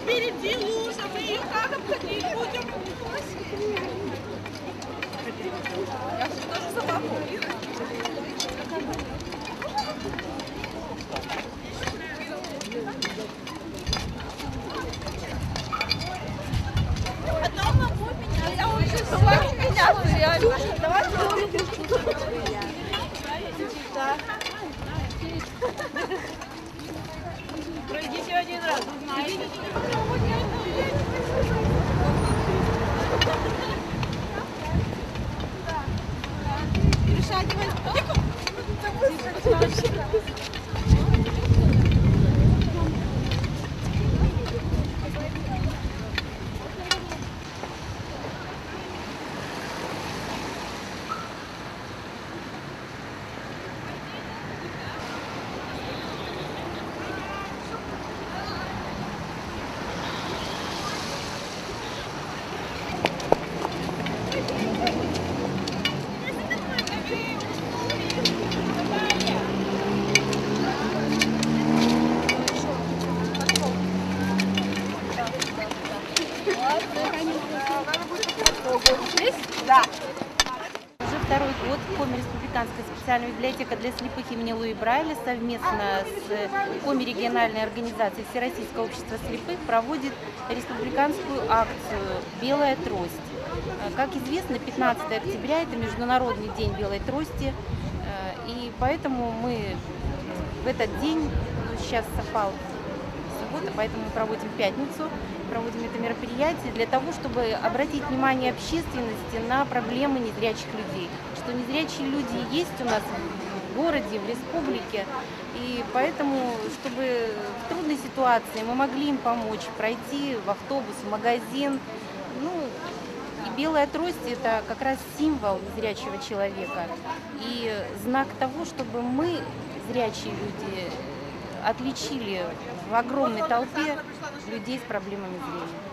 впереди лужа, мы ее как обходить будем? Я хочу тоже собаку. Потом могу меняться. Я уже собаки меняться, реально. Давайте. Да. Пройдите один раз. Да. Уже второй год в Коми республиканская специальная библиотека для слепых имени Луи Брайля совместно с Коми региональной организацией Всероссийского общества слепых проводит республиканскую акцию «Белая трость». Как известно, 15 октября – это Международный день белой трости, и поэтому мы в этот день, сейчас совпал суббота, поэтому мы проводим пятницу, проводим это мероприятие для того, чтобы обратить внимание общественности на проблемы незрячих людей. Что незрячие люди есть у нас в городе, в республике, и поэтому, чтобы в трудной ситуации мы могли им помочь, пройти в автобус, в магазин. И белая трость – это как раз символ незрячего человека и знак того, чтобы мы, зрячие люди, отличили в огромной толпе людей с проблемами зрения.